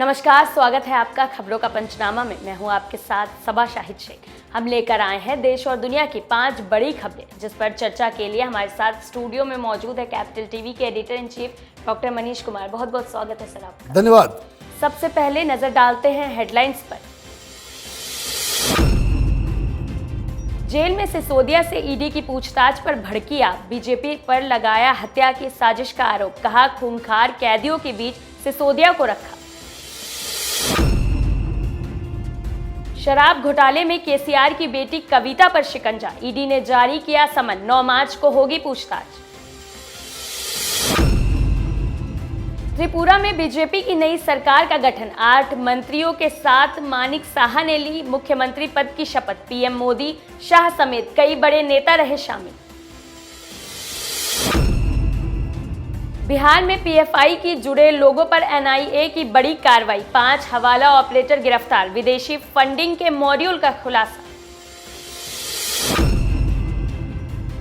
नमस्कार, स्वागत है आपका खबरों का पंचनामा में। मैं हूं आपके साथ सबा शाहिद शेख। हम लेकर आए हैं देश और दुनिया की 5 बड़ी खबरें, जिस पर चर्चा के लिए हमारे साथ स्टूडियो में मौजूद है कैपिटल टीवी के editor in chief doctor Manish Kumar. बहुत बहुत स्वागत है सर आपका। धन्यवाद। सबसे पहले नजर डालते हैं हेडलाइंस पर। जेल में सिसोदिया से ईडी की पूछताछ पर भड़की आग, बीजेपी पर लगाया हत्या की साजिश का आरोप। कहा खूंखार कैदियों के बीच सिसोदिया को रखा। शराब घोटाले में केसीआर की बेटी कविता पर शिकंजा, ईडी ने जारी किया समन। 9 मार्च को होगी पूछताछ। त्रिपुरा में बीजेपी की नई सरकार का गठन, 8 मंत्रियों के साथ मानिक साहा ने ली मुख्यमंत्री पद की शपथ। पीएम मोदी, शाह समेत कई बड़े नेता रहे शामिल। बिहार में पीएफआई की जुड़े लोगों पर एनआईए की बड़ी कार्रवाई, 5 हवाला ऑपरेटर गिरफ्तार। विदेशी फंडिंग के मॉड्यूल का खुलासा।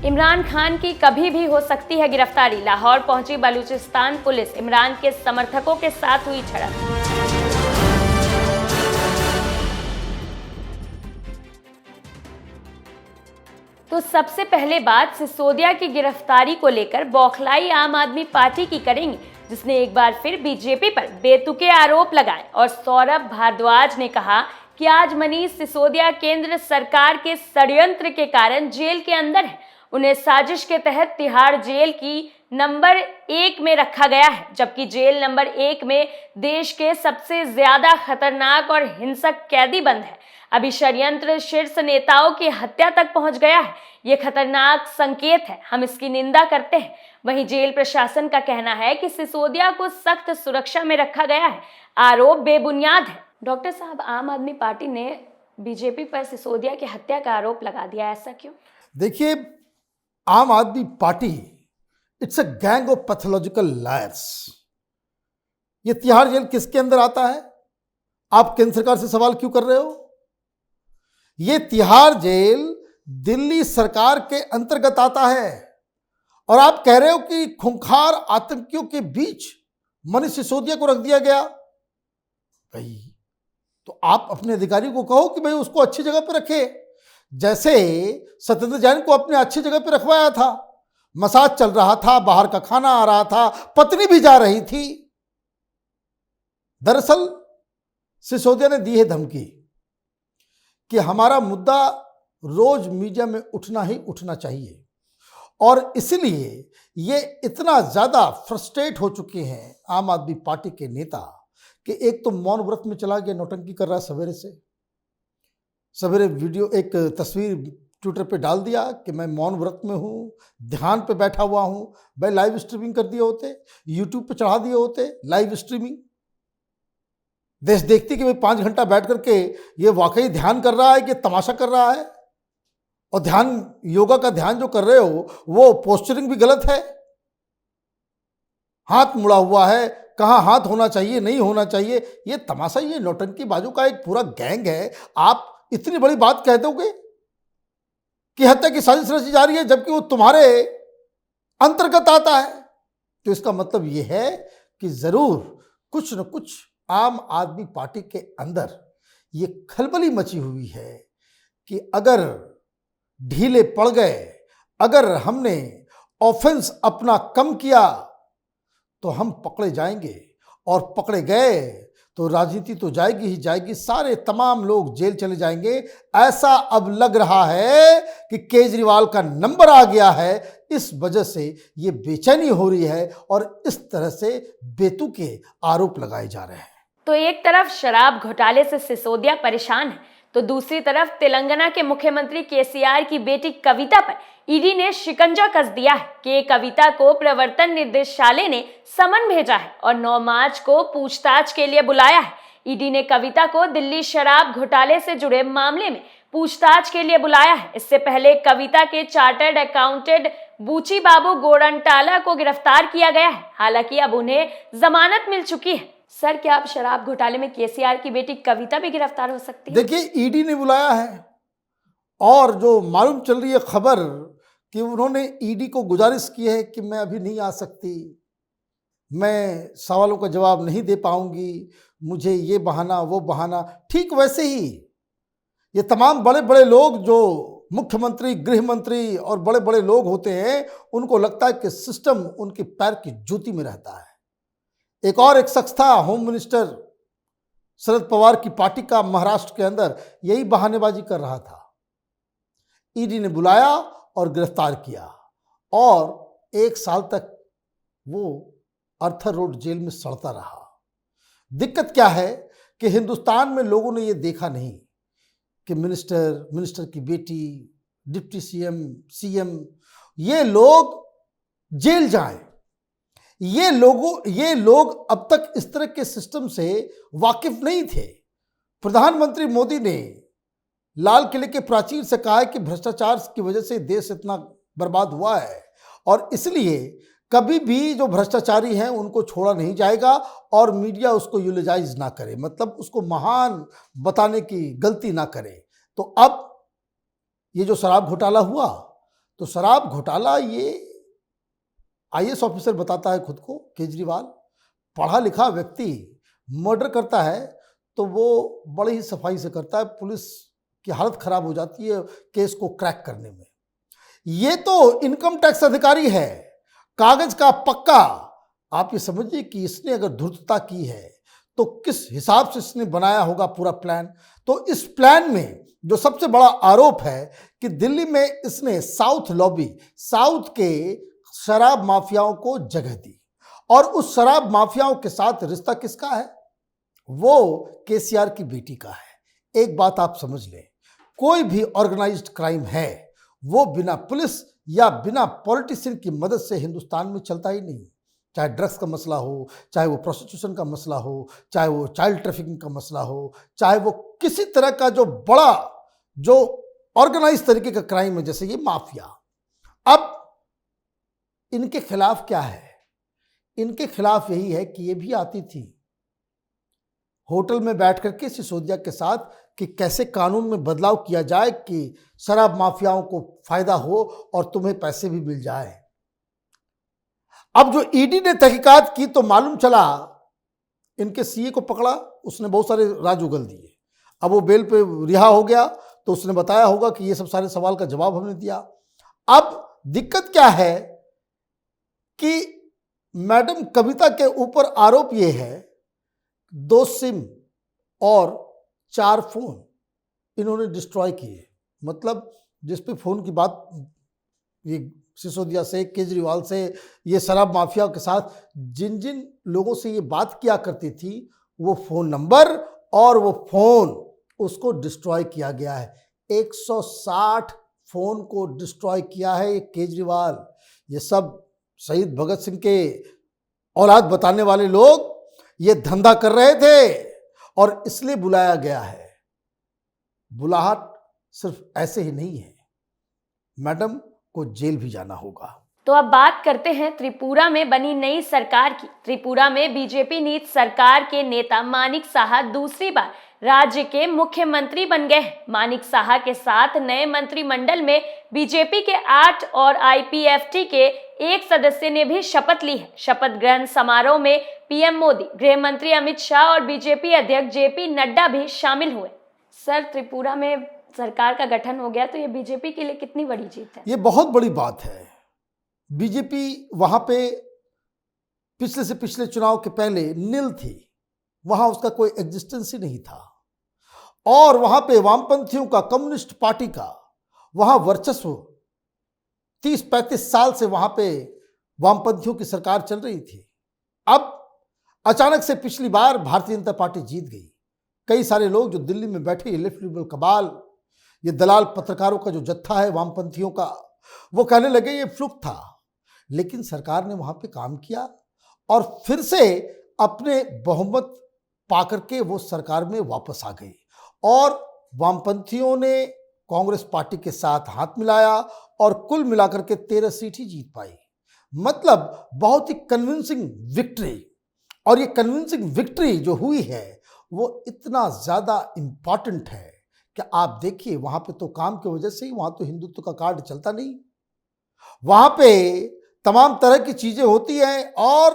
इमरान खान की कभी भी हो सकती है गिरफ्तारी, लाहौर पहुंची बलूचिस्तान पुलिस। इमरान के समर्थकों के साथ हुई झड़प। तो सबसे पहले बात सिसोदिया की गिरफ्तारी को लेकर बौखलाई आम आदमी पार्टी की करेंगे, जिसने एक बार फिर बीजेपी पर बेतुके आरोप लगाए। और सौरभ भारद्वाज ने कहा कि आज मनीष सिसोदिया केंद्र सरकार के षड्यंत्र के कारण जेल के अंदर है। उन्हें साजिश के तहत तिहाड़ जेल की नंबर 1 में रखा गया है, जबकि जेल नंबर 1 में देश के सबसे ज्यादा खतरनाक और हिंसक कैदी बंद है। अभी षड्यंत्र शीर्ष नेताओं की हत्या तक पहुंच गया है। ये खतरनाक संकेत है, हम इसकी निंदा करते हैं। वहीं जेल प्रशासन का कहना है कि सिसोदिया को सख्त सुरक्षा में रखा गया है। आरोप बेबुनियाद है। डॉक्टर साहब, आम आदमी पार्टी ने बीजेपी पर सिसोदिया की हत्या का आरोप लगा दिया, ऐसा क्यों? देखिए, आम आदमी party it's a gang of pathological lawyers. ये तिहाड़ जेल किसके अंदर आता है? आप केंद्र सरकार से सवाल क्यों कर रहे हो? ये तिहाड़ जेल दिल्ली सरकार के अंतर्गत आता है और आप कह रहे हो कि खूंखार आतंकियों के बीच मनीष सिसोदिया को रख दिया गया। भाई, तो आप अपने अधिकारी को कहो कि भाई उसको अच्छी जगह पे रखे, जैसे सत्येंद्र जैन को अपने अच्छी जगह पे रखवाया था। मसाज चल रहा था, बाहर का खाना आ रहा था, पत्नी भी जा रही थी। दरअसल सिसोदिया ने दी है धमकी कि हमारा मुद्दा रोज मीडिया में उठना ही उठना चाहिए, और इसलिए ये इतना ज्यादा फ्रस्ट्रेट हो चुके हैं आम आदमी पार्टी के नेता कि एक तो मौन व्रत में चला गया, नौटंकी कर रहा है। सवेरे से सवेरे वीडियो एक तस्वीर ट्विटर पे डाल दिया कि मैं मौन व्रत में हूँ, ध्यान पे बैठा हुआ हूँ। भाई, लाइव स्ट्रीमिंग कर दिए होते, यूट्यूब पे चढ़ा दिए होते लाइव स्ट्रीमिंग। देश देखती कि भाई 5 घंटा बैठ करके ये वाकई ध्यान कर रहा है कि तमाशा कर रहा है। और ध्यान, योगा का ध्यान जो कर रहे हो वो पोस्चरिंग भी गलत है, हाथ मुड़ा हुआ है, कहाँ हाथ होना चाहिए नहीं होना चाहिए। ये तमाशा, ये नौटंकी बाजों का एक पूरा गैंग है। आप इतनी बड़ी बात कह दोगे कि हत्या की साजिश रची जा रही है, जबकि वो तुम्हारे अंतर्गत आता है। तो इसका मतलब ये है कि जरूर कुछ न कुछ आम आदमी पार्टी के अंदर ये खलबली मची हुई है कि अगर ढीले पड़ गए, अगर हमने ऑफेंस अपना कम किया तो हम पकड़े जाएंगे, और पकड़े गए तो राजनीति तो जाएगी ही जाएगी, सारे तमाम लोग जेल चले जाएंगे। ऐसा अब लग रहा है कि केजरीवाल का नंबर आ गया है। इस वजह से ये बेचैनी हो रही है और इस तरह से बेतुके आरोप लगाए जा रहे हैं। तो एक तरफ शराब घोटाले से सिसोदिया परेशान है, तो दूसरी तरफ तेलंगाना के मुख्यमंत्री केसीआर की बेटी कविता पर ईडी ने शिकंजा कस दिया है कि कविता को प्रवर्तन निदेशालय ने समन भेजा है और 9 मार्च को पूछताछ के लिए बुलाया है। ईडी ने कविता को दिल्ली शराब घोटाले से जुड़े मामले में पूछताछ के लिए बुलाया है। इससे पहले कविता के चार्टर्ड अकाउंटेंट बूची बाबू गोरंटाला को गिरफ्तार किया गया है। हालांकि अब उन्हें जमानत मिल चुकी है। सर, क्या आप शराब घोटाले में केसीआर की बेटी कविता भी गिरफ्तार हो सकती है? देखिए, ईडी ने बुलाया है और जो मालूम चल रही है खबर कि उन्होंने ईडी को गुजारिश की है कि मैं अभी नहीं आ सकती, मैं सवालों का जवाब नहीं दे पाऊंगी, मुझे ये बहाना वो बहाना। ठीक वैसे ही ये तमाम बड़े बड़े लोग जो मुख्यमंत्री, गृह मंत्री और बड़े बड़े लोग होते हैं, उनको लगता है कि सिस्टम उनके पैर की जूती में रहता है। एक शख्स था, होम मिनिस्टर शरद पवार की पार्टी का, महाराष्ट्र के अंदर यही बहानेबाजी कर रहा था। ईडी ने बुलाया और गिरफ्तार किया और 1 साल तक वो अर्थर रोड जेल में सड़ता रहा। दिक्कत क्या है कि हिंदुस्तान में लोगों ने ये देखा नहीं कि मिनिस्टर की बेटी, डिप्टी सीएम ये लोग जेल जाएं। ये लोग अब तक इस तरह के सिस्टम से वाकिफ नहीं थे। प्रधानमंत्री मोदी ने लाल किले के प्राचीर से कहा है कि भ्रष्टाचार की वजह से देश इतना बर्बाद हुआ है और इसलिए कभी भी जो भ्रष्टाचारी हैं उनको छोड़ा नहीं जाएगा और मीडिया उसको यूटिलाइज ना करे, मतलब उसको महान बताने की गलती ना करे। तो अब ये जो शराब घोटाला हुआ, तो शराब घोटाला ये आईएएस ऑफिसर बताता है खुद को, केजरीवाल पढ़ा लिखा व्यक्ति मर्डर करता है तो वो बड़ी ही सफाई से करता है, पुलिस की हालत खराब हो जाती है केस को क्रैक करने में। ये तो इनकम टैक्स अधिकारी है, कागज का पक्का। आप ये समझिए कि इसने अगर धूर्तता की है तो किस हिसाब से इसने बनाया होगा पूरा प्लान। तो इस प्लान में जो सबसे बड़ा आरोप है कि दिल्ली में इसने साउथ लॉबी, साउथ के शराब माफियाओं को जगह दी और उस शराब माफियाओं के साथ रिश्ता किसका है? वो केसीआर की बेटी का है। एक बात आप समझ लें, कोई भी ऑर्गेनाइज्ड क्राइम है वो बिना पुलिस या बिना पॉलिटिशियन की मदद से हिंदुस्तान में चलता ही नहीं। चाहे ड्रग्स का मसला हो, चाहे वो प्रोस्टिट्यूशन का मसला हो, चाहे वो चाइल्ड ट्रैफिकिंग का मसला हो, चाहे वो किसी तरह का जो बड़ा जो ऑर्गेनाइज तरीके का क्राइम है जैसे ये माफिया। अब इनके खिलाफ क्या है? इनके खिलाफ यही है कि ये भी आती थी होटल में बैठ करके सिसोदिया के साथ कि कैसे कानून में बदलाव किया जाए कि शराब माफियाओं को फायदा हो और तुम्हें पैसे भी मिल जाए। अब जो ईडी ने तहकीकात की तो मालूम चला, इनके सीए को पकड़ा, उसने बहुत सारे राज उगल दिए। अब वो बेल पे रिहा हो गया तो उसने बताया होगा कि ये सब सारे सवाल का जवाब हमने दिया। अब दिक्कत क्या है कि मैडम कविता के ऊपर आरोप ये है 2 सिम और 4 फोन इन्होंने डिस्ट्रॉय किए। मतलब जिस पे फोन की बात ये सिसोदिया से, केजरीवाल से, ये शराब माफिया के साथ जिन जिन लोगों से ये बात किया करती थी वो फोन नंबर और वो फोन उसको डिस्ट्रॉय किया गया है। 160 फोन को डिस्ट्रॉय किया है ये केजरीवाल। ये सब शहीद भगत सिंह के औलाद बताने वाले लोग ये धंधा कर रहे थे और इसलिए बुलाया गया है। बुलाहट सिर्फ ऐसे ही नहीं है, मैडम को जेल भी जाना होगा। तो अब बात करते हैं त्रिपुरा में बनी नई सरकार की। त्रिपुरा में बीजेपी नीत सरकार के नेता मानिक साहा दूसरी बार राज्य के मुख्यमंत्री बन गए हैं। मानिक साहा के साथ नए मंत्रिमंडल में बीजेपी के 8 और आईपीएफटी के 1 सदस्य ने भी शपथ ली है। शपथ ग्रहण समारोह में पीएम मोदी, गृह मंत्री अमित शाह और बीजेपी अध्यक्ष जेपी नड्डा भी शामिल हुए। सर, त्रिपुरा में सरकार का गठन हो गया तो ये बीजेपी के लिए कितनी बड़ी जीत है? ये बहुत बड़ी बात है। बीजेपी वहां पे पिछले से पिछले चुनाव के पहले नील थी, वहां उसका कोई एग्जिस्टेंस ही नहीं था और वहां पे वामपंथियों का, कम्युनिस्ट पार्टी का वहां वर्चस्व 30-35 साल से वहां पे वामपंथियों की सरकार चल रही थी। अब अचानक से पिछली बार भारतीय जनता पार्टी जीत गई। कई सारे लोग जो दिल्ली में बैठे, ये लेफ्ट लिबरल कबाल, ये दलाल पत्रकारों का जो जत्था है वामपंथियों का, वो कहने लगे ये फ्लुक था। लेकिन सरकार ने वहां पे काम किया और फिर से अपने बहुमत पाकर के वो सरकार में वापस आ गई और वामपंथियों ने कांग्रेस पार्टी के साथ हाथ मिलाया और कुल मिलाकर के 13 सीट ही जीत पाई। मतलब बहुत ही कन्विंसिंग विक्ट्री। और ये कन्विंसिंग विक्ट्री जो हुई है वो इतना ज़्यादा इम्पॉर्टेंट है कि आप देखिए वहाँ पे तो काम की वजह से ही वहाँ तो हिंदुत्व का कार्ड चलता नहीं। वहाँ पे तमाम तरह की चीज़ें होती हैं और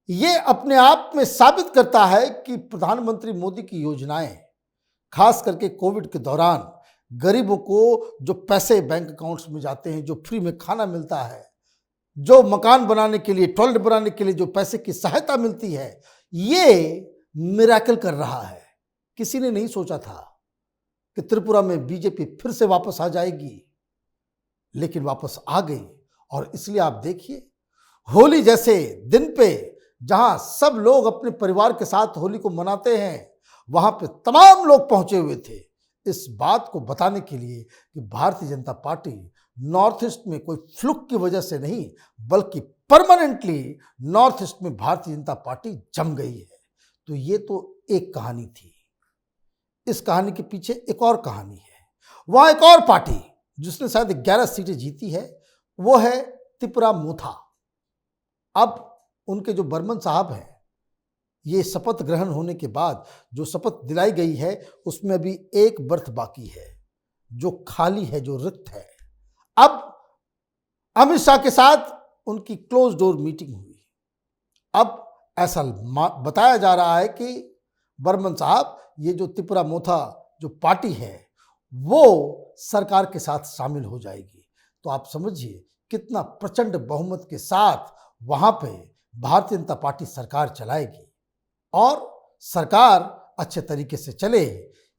ये अपने आप में साबित करता है कि प्रधानमंत्री मोदी की योजनाएं, खास करके कोविड के दौरान गरीबों को जो पैसे बैंक अकाउंट्स में जाते हैं, जो फ्री में खाना मिलता है, जो मकान बनाने के लिए, टॉयलेट बनाने के लिए जो पैसे की सहायता मिलती है, ये मिरेकल कर रहा है। किसी ने नहीं सोचा था कि त्रिपुरा में बीजेपी फिर से वापस आ जाएगी, लेकिन वापस आ गई। और इसलिए आप देखिए, होली जैसे दिन पे जहां सब लोग अपने परिवार के साथ होली को मनाते हैं, वहां पे तमाम लोग पहुंचे हुए थे इस बात को बताने के लिए कि Bharatiya Janata party north east में कोई फ्लुक की वजह से नहीं, बल्कि परमानेंटली नॉर्थ ईस्ट में भारतीय जनता पार्टी जम गई है। तो ये तो एक कहानी थी। इस कहानी के पीछे एक और कहानी है। वहां एक और पार्टी जिसने शायद 11 सीटें जीती है, वो है त्रिपुरा मोथा। अब उनके जो बर्मन साहब हैं, ये शपथ ग्रहण होने के बाद जो शपथ दिलाई गई है, उसमें अभी एक बर्थ बाकी है जो खाली है, जो रिक्त है। अब अमित शाह के साथ उनकी क्लोज डोर मीटिंग हुई। अब ऐसा बताया जा रहा है कि बर्मन साहब, ये जो त्रिपुरा मोथा जो पार्टी है, वो सरकार के साथ शामिल हो जाएगी। तो आप समझिए कितना प्रचंड बहुमत के साथ वहां पे भारतीय जनता पार्टी सरकार चलाएगी। और सरकार अच्छे तरीके से चले,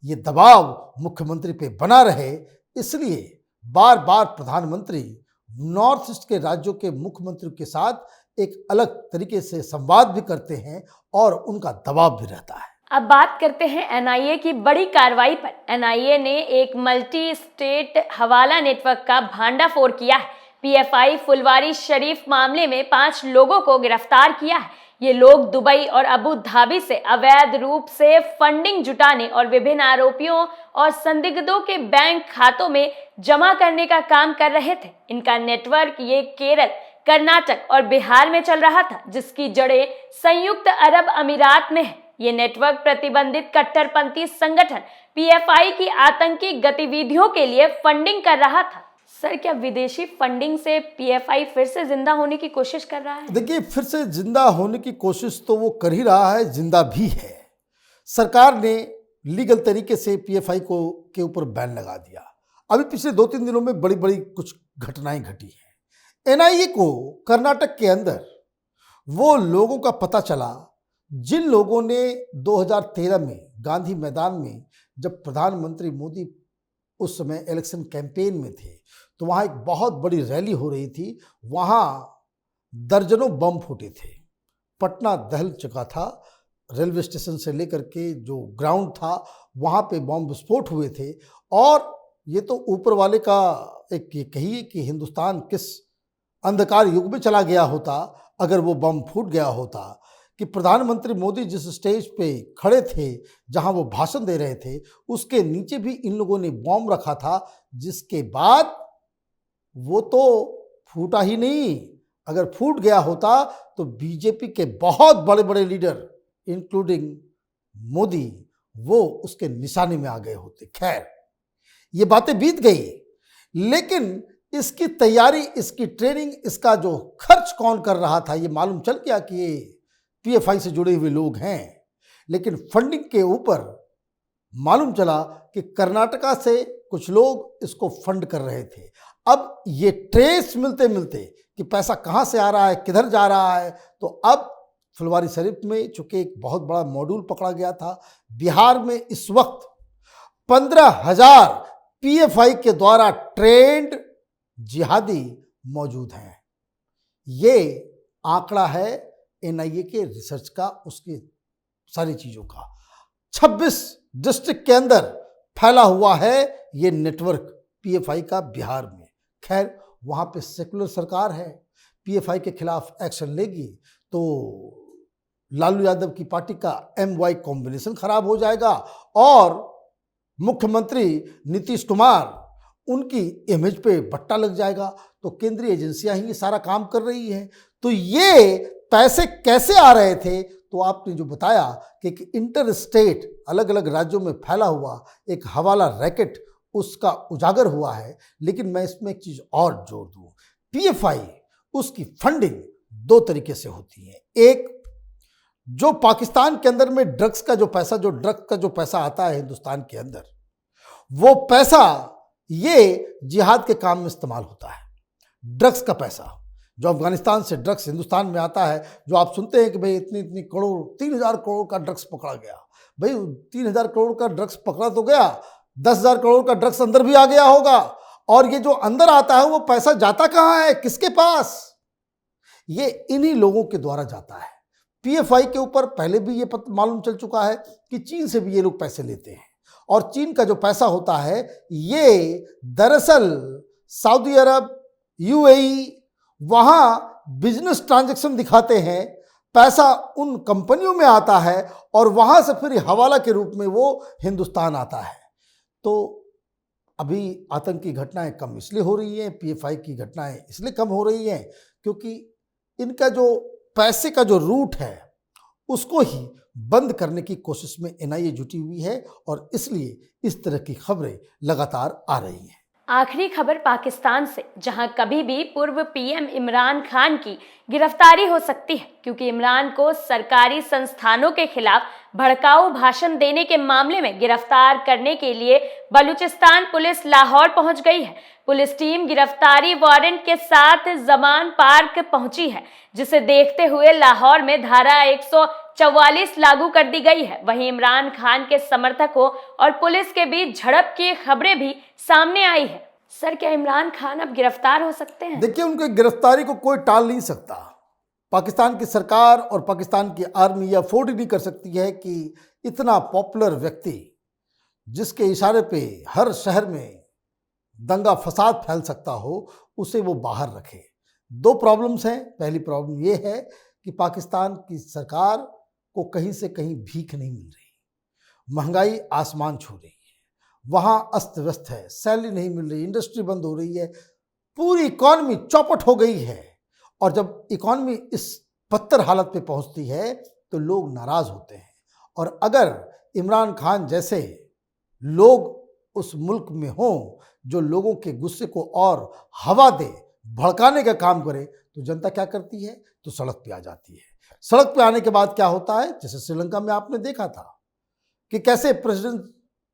ये दबाव मुख्यमंत्री पे बना रहे, इसलिए बार बार प्रधानमंत्री नॉर्थ ईस्ट के राज्यों के मुख्यमंत्रियों के साथ एक अलग तरीके से संवाद भी करते हैं और उनका दबाव भी रहता है। अब बात करते हैं एनआईए की बड़ी कार्रवाई पर। एनआईए ने एक मल्टी स्टेट हवाला नेटवर्क का भांडाफोड़ किया है। पीएफआई फुलवारी शरीफ मामले में 5 लोगों को गिरफ्तार किया है। ये लोग दुबई और अबू धाबी से अवैध रूप से फंडिंग जुटाने और विभिन्न आरोपियों और संदिग्धों के बैंक खातों में जमा करने का काम कर रहे थे। इनका नेटवर्क ये केरल, कर्नाटक और बिहार में चल रहा था, जिसकी जड़ें संयुक्त अरब अमीरात में है। ये नेटवर्क प्रतिबंधित कट्टरपंथी संगठन पीएफआई की आतंकी गतिविधियों के लिए फंडिंग कर रहा था। सर, क्या विदेशी फंडिंग से पीएफआई फिर से जिंदा होने की कोशिश कर रहा है? देखिए, फिर से जिंदा होने की कोशिश तो वो कर ही रहा है, जिंदा भी है। सरकार ने लीगल तरीके से पीएफआई को के ऊपर बैन लगा दिया। अभी पिछले 2-3 दिनों में बड़ी बड़ी कुछ घटनाएं घटी हैं। एनआईए को कर्नाटक के अंदर वो लोगों का पता चला जिन लोगों ने 2013 में गांधी मैदान में, जब प्रधानमंत्री मोदी उस समय इलेक्शन कैंपेन में थे, तो वहाँ एक बहुत बड़ी रैली हो रही थी। वहाँ दर्जनों बम फूटे थे, पटना दहल चुका था। रेलवे स्टेशन से लेकर के जो ग्राउंड था, वहाँ पे बम विस्फोट हुए थे। और ये तो ऊपर वाले का एक ये कहिए कि हिंदुस्तान किस अंधकार युग में चला गया होता अगर वो बम फूट गया होता, कि प्रधानमंत्री मोदी जिस स्टेज पे खड़े थे, जहां वो भाषण दे रहे थे, उसके नीचे भी इन लोगों ने बॉम्ब रखा था, जिसके बाद वो तो फूटा ही नहीं। अगर फूट गया होता तो बीजेपी के बहुत बड़े बड़े लीडर इंक्लूडिंग मोदी वो उसके निशाने में आ गए होते। खैर, ये बातें बीत गई, लेकिन इसकी तैयारी, इसकी ट्रेनिंग, इसका जो खर्च कौन कर रहा था, ये मालूम चल गया कि ये पीएफआई से जुड़े हुए लोग हैं। लेकिन फंडिंग के ऊपर मालूम चला कि कर्नाटका से कुछ लोग इसको फंड कर रहे थे। अब ये ट्रेस मिलते मिलते कि पैसा कहाँ से आ रहा है, किधर जा रहा है, तो अब फुलवारी शरीफ में चूंकि एक बहुत बड़ा मॉड्यूल पकड़ा गया था, बिहार में इस वक्त 15,000 पीएफआई के द्वारा ट्रेंड जिहादी मौजूद हैं। ये आंकड़ा है एनआईए के रिसर्च का, उसकी सारी चीज़ों का। 26 डिस्ट्रिक्ट के अंदर फैला हुआ है ये नेटवर्क पीएफआई का बिहार में। खैर, वहाँ पे सेकुलर सरकार है, पीएफआई के खिलाफ एक्शन लेगी तो लालू यादव की पार्टी का एमवाई कॉम्बिनेशन खराब हो जाएगा और मुख्यमंत्री नीतीश कुमार, उनकी इमेज पे बट्टा लग जाएगा। तो केंद्रीय एजेंसियां ही ये सारा काम कर रही हैं। तो ये पैसे कैसे आ रहे थे, तो आपने जो बताया कि एक इंटर स्टेट अलग अलग राज्यों में फैला हुआ एक हवाला रैकेट, उसका उजागर हुआ है। लेकिन मैं इसमें एक चीज़ और जोड़ दूँ, पीएफआई उसकी फंडिंग 2 तरीके से होती है। एक जो पाकिस्तान के अंदर में ड्रग्स का जो पैसा आता है हिंदुस्तान के अंदर, वो पैसा ये जिहाद के काम में इस्तेमाल होता है। ड्रग्स का पैसा जो अफगानिस्तान से ड्रग्स हिंदुस्तान में आता है, जो आप सुनते हैं कि भाई इतनी इतनी करोड़, 3,000 करोड़ का ड्रग्स पकड़ा गया। भाई 3,000 करोड़ का ड्रग्स पकड़ा तो गया, 10,000 करोड़ का ड्रग्स अंदर भी आ गया होगा। और ये जो अंदर आता है वो पैसा जाता कहाँ है, किसके पास? ये इन्हीं लोगों के द्वारा जाता है। पीएफआई के ऊपर पहले भी ये मालूम चल चुका है कि चीन से भी ये लोग पैसे लेते हैं। और चीन का जो पैसा होता है ये दरअसल सऊदी अरब, यूएई, वहाँ बिजनेस ट्रांजैक्शन दिखाते हैं, पैसा उन कंपनियों में आता है और वहाँ से फिर हवाला के रूप में वो हिंदुस्तान आता है। तो अभी आतंकी घटनाएं कम इसलिए हो रही हैं, पीएफआई की घटनाएं इसलिए कम हो रही हैं क्योंकि इनका जो पैसे का जो रूट है उसको ही बंद करने की कोशिश में एनआईए जुटी हुई है और इसलिए इस तरह की खबरें लगातार आ रही हैं। आखिरी खबर पाकिस्तान से, जहां कभी भी पूर्व पीएम इमरान खान की गिरफ्तारी हो सकती है, क्योंकि इमरान को सरकारी संस्थानों के खिलाफ भड़काऊ भाषण देने के मामले में गिरफ्तार करने के लिए बलूचिस्तान पुलिस लाहौर पहुंच गई है। पुलिस टीम गिरफ्तारी वारंट के साथ जमान पार्क पहुंची है, जिसे देखते हुए लाहौर में धारा 144 लागू कर दी गई है। वहीं इमरान खान के समर्थकों और पुलिस के बीच झड़प की खबरें भी सामने आई है। सर, क्या इमरान खान अब गिरफ्तार हो सकते हैं? देखिए, उनकी गिरफ्तारी को कोई टाल नहीं सकता। पाकिस्तान की सरकार और पाकिस्तान की आर्मी यह अफोर्ड ही नहीं कर सकती है कि इतना पॉपुलर व्यक्ति, जिसके इशारे पे हर शहर में दंगा फसाद फैल सकता हो, उसे वो बाहर रखे। दो प्रॉब्लम्स हैं। पहली प्रॉब्लम ये है कि पाकिस्तान की सरकार को कहीं से कहीं भीख नहीं मिल रही, महंगाई आसमान छू रही है, वहाँ अस्त व्यस्त है, सैलरी नहीं मिल रही, इंडस्ट्री बंद हो रही है, पूरी इकॉनमी चौपट हो गई है। और जब इकॉनमी इस बदतर हालत पे पहुँचती है तो लोग नाराज़ होते हैं। और अगर इमरान खान जैसे लोग उस मुल्क में हों जो लोगों के गुस्से को और हवा दे, भड़काने का काम करे, तो जनता क्या करती है? तो सड़क पे आ जाती है। सड़क पे आने के बाद क्या होता है? जैसे श्रीलंका में आपने देखा था कि कैसे प्रेसिडेंट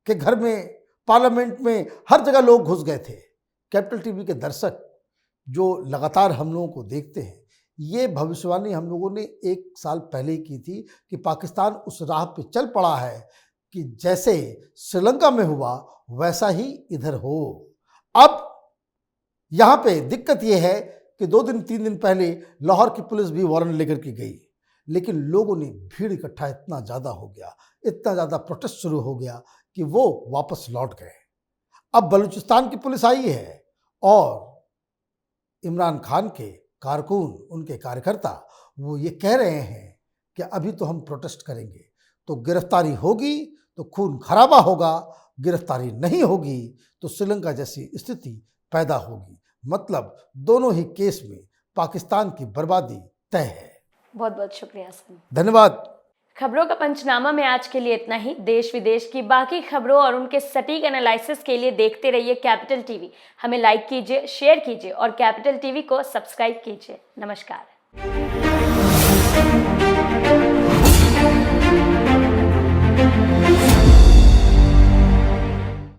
के घर में, पार्लियामेंट में, हर जगह लोग घुस गए थे। कैपिटल टीवी के दर्शक जो लगातार हम लोगों को देखते हैं, ये भविष्यवाणी हम लोगों ने 1 साल पहले ही की थी कि पाकिस्तान उस राह पे चल पड़ा है कि जैसे श्रीलंका में हुआ वैसा ही इधर हो। अब यहाँ पे दिक्कत ये है कि 2 दिन 3 दिन पहले लाहौर की पुलिस भी वारंट लेकर के गई, लेकिन लोगों ने भीड़ इकट्ठा इतना ज़्यादा हो गया, इतना ज़्यादा प्रोटेस्ट शुरू हो गया कि वो वापस लौट गए। अब बलूचिस्तान की पुलिस आई है और इमरान खान के कारकुन, उनके कार्यकर्ता, वो ये कह रहे हैं कि अभी तो हम प्रोटेस्ट करेंगे, तो गिरफ्तारी होगी तो खून खराबा होगा, गिरफ्तारी नहीं होगी तो श्रीलंका जैसी स्थिति पैदा होगी। मतलब दोनों ही केस में पाकिस्तान की बर्बादी तय है। बहुत बहुत शुक्रिया सर। धन्यवाद। खबरों का पंचनामा में आज के लिए इतना ही। देश विदेश की बाकी खबरों और उनके सटीक एनालिसिस के लिए देखते रहिए कैपिटल टीवी। हमें लाइक कीजिए, शेयर कीजिए और कैपिटल टीवी को सब्सक्राइब कीजिए। नमस्कार।